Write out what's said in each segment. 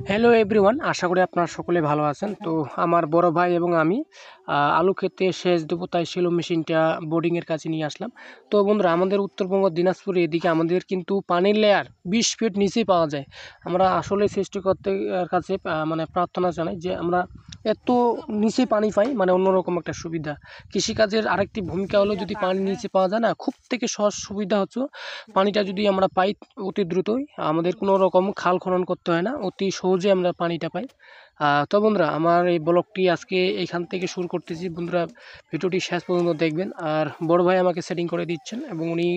Hello everyone, আশা করি আপনারা সকলে ভালো আছেন। তো আমার বড় ভাই এবং আমি আলু খেতে সেচ দেবো, তাই সেলো মেশিনটা বোর্ডিংয়ের কাছে নিয়ে আসলাম। তো বন্ধুরা, আমাদের উত্তরবঙ্গ দিনাজপুরে এদিকে আমাদের কিন্তু পানির লেয়ার 20 ফিট নিচেই পাওয়া যায়। আমরা আসলে সৃষ্টিকর্তার কাছে মানে প্রার্থনা জানাই যে আমরা এত নিচে পানি পাই, মানে অন্যরকম একটা সুবিধা। কৃষিকাজের আরেকটি ভূমিকা হলো, যদি পানি নিচে পাওয়া যায় না, খুব থেকে সহজ সুবিধা হচ্ছে পানিটা যদি আমরা পাই অতি দ্রুতই, আমাদের কোনো রকম খাল খনন করতে হয় না, অতি সহজে আমরা পানিটা পাই। তো বন্ধুরা, আমার এই ব্লগটি আজকে এইখান থেকে শুরু করতেছি। বন্ধুরা, ভিডিওটি শেষ পর্যন্ত দেখবেন। আর বড় ভাই আমাকে সেটিং করে দিচ্ছেন এবং উনি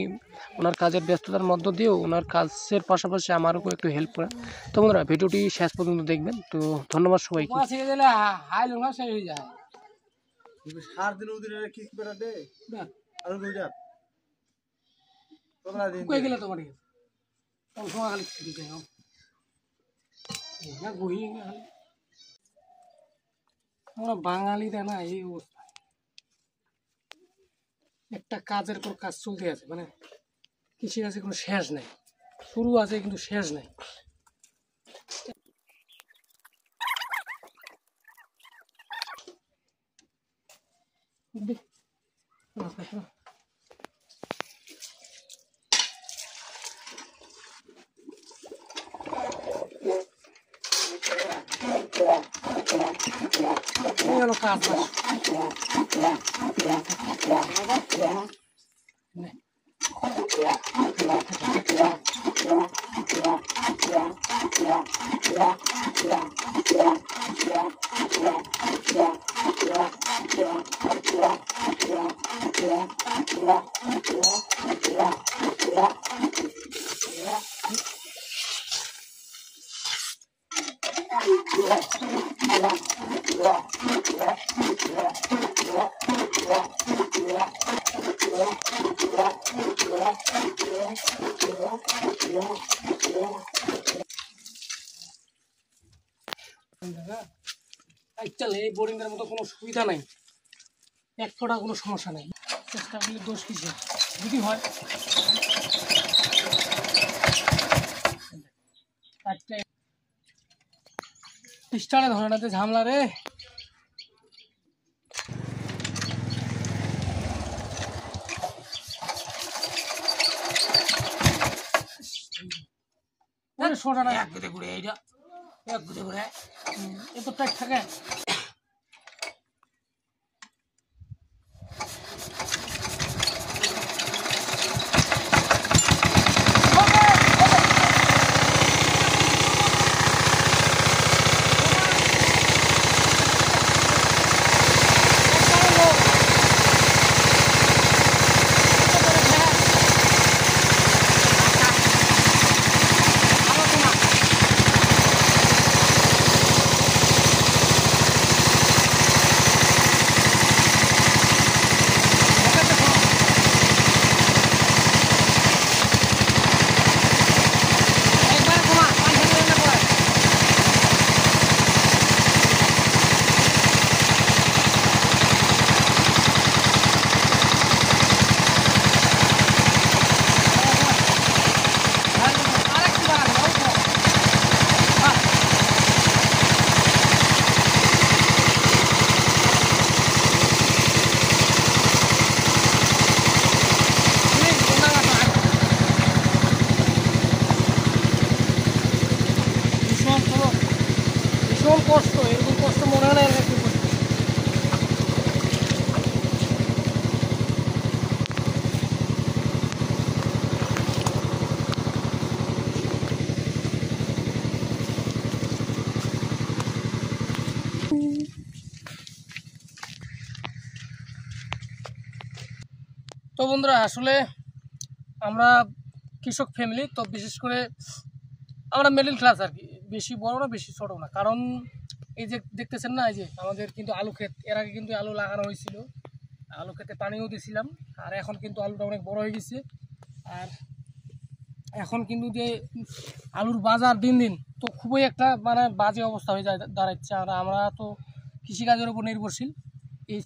ওনার কাজের ব্যস্ততার মধ্য দিয়েও ওনার কাজের পাশাপাশি আমারও একটু হেল্প করে। তো বন্ধুরা, ভিডিওটি শেষ পর্যন্ত দেখবেন। তো ধন্যবাদ সবাইকে। আমরা বাঙালিরা না এই অবস্থা, একটা কাজের পর কাজ চলতে আছে, মানে কৃষিকাজে কোনো শেষ নেই, শুরু আছে কিন্তু শেষ নেই। কাজ এই বোরিংয়ের মতো কোনো সুবিধা নাই, এক ফোঁটা কোনো সমস্যা নেই। চেষ্টা করলে দোষ কিসে, যদি হয় স্টারে ধরে না, ঝামলা রে। সোটা এক গুদে ঘুরে, এইটা এক গুদে ঘুরে এত টাইট থাকে। ভীষণ কষ্ট, এরকম কষ্ট মনে হয় না এর কাছে। তো বন্ধুরা, আসলে আমরা কৃষক ফ্যামিলি, তো বিশেষ করে আমরা মিডল ক্লাস আর কি, বেশি বড় না বেশি ছোটো না। কারণ এই যে দেখতেছেন না, এই যে আমাদের কিন্তু আলু ক্ষেত, এর আগে কিন্তু আলু লাগানো হয়েছিল, আলু ক্ষেতে পানিও দিয়েছিলাম, আর এখন কিন্তু আলুটা অনেক বড় হয়ে গেছে। আর এখন কিন্তু যে আলুর বাজার দিন দিন তো খুবই একটা মানে বাজে অবস্থা হয়ে দাঁড়াচ্ছে। আর আমরা তো কৃষিকাজের উপর নির্ভরশীল, এই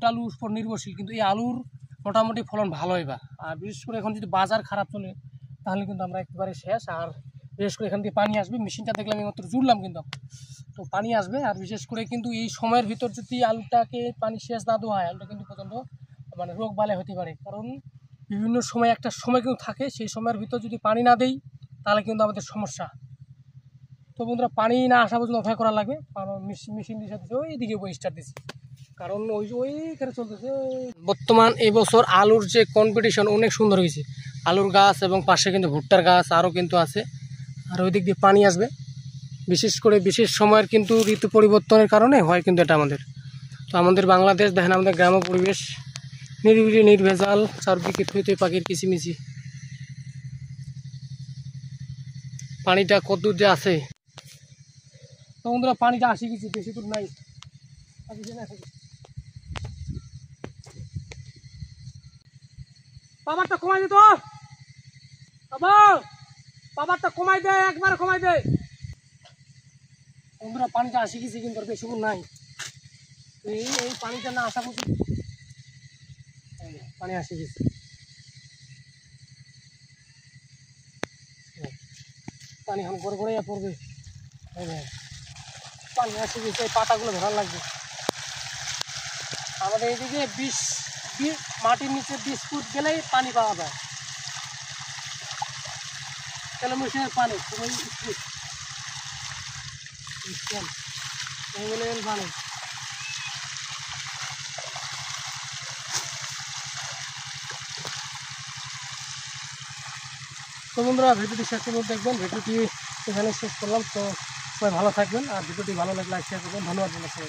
টালুর উপর নির্ভরশীল, কিন্তু এই আলুর মোটামুটি ফলন ভালো এবার। আর বিশেষ করে এখন যদি বাজার খারাপ চলে, তাহলে কিন্তু আমরা একেবারে শেষ। আর বিশেষ করে এখান থেকে পানি আসবে, মেশিনটা দেখলাম এইমাত্র জুড়লাম কিন্তু, তো পানি আসবে। আর বিশেষ করে কিন্তু এই সময়ের ভিতর যদি আলুটাকে পানি সেচ না দেওয়া হয়, আলুটা কিন্তু প্রচণ্ড মানে রোগ বালাই হতে পারে। কারণ বিভিন্ন সময় একটা সময় কিন্তু থাকে, সেই সময়ের ভিতর যদি পানি না দেই তাহলে কিন্তু আমাদের সমস্যা। তো বন্ধুরা, পানি না আসা পর্যন্ত অপেক্ষা করা লাগবে। কারণ মেশিন দিয়ে সাথে ওইদিকে স্টার্ট দিচ্ছি, কারণ ওইখানে চলতেছে। বর্তমান এই বছর আলুর যে কম্পিটিশন অনেক সুন্দর হয়েছে। আলুর গাছ এবং পাশে কিন্তু ভুট্টার গাছ আরও কিন্তু আছে। আর ওই দিক দিয়ে পানি আসবে, বিশেষ করে বিশেষ সময়ের কিন্তু ঋতু পরিবর্তনের কারণে হয় কিন্তু এটা আমাদের। তো আমাদের বাংলাদেশ দেখেন, আমাদের গ্রাম্য পরিবেশ নিরিবিলি নির্ভেজাল, চারদিকে থই থই পাখির কিচিমিচি। পানিটা কত দূর যে আছে, তো বন্ধুরা পানিটা আসি গেছি, বেশি দূর নাই। পাবারটা কমাই দে, তো বাবা পাবারটা কমাই দে, একবার কমাই দে। বন্ধুরা পানিটা আসি গেছি কিন্তু আর বেশি দূর নাই। এই পানিটা না আসা পর্যন্ত পানি আসি গেছে। পানি এখন গড়ে গড়ে পড়বে, পানি আসি গেছে। এই পাতাগুলো ধরার লাগবে। আমাদের এইদিকে 20 মাটির নিচে 20 ফুট গেলেই পানি পাওয়া যায়। তাহলে মেশিনের পানি খুবই পানি। তো বন্ধুরা, ভিডিওটি শেষ পর্যন্ত দেখবেন। ভিডিওটি এখানে শেষ করলাম। তো সবাই ভালো থাকবেন, আর ভিডিওটি ভালো লাগলে লাইক শেয়ার করবেন। ধন্যবাদ সবাই।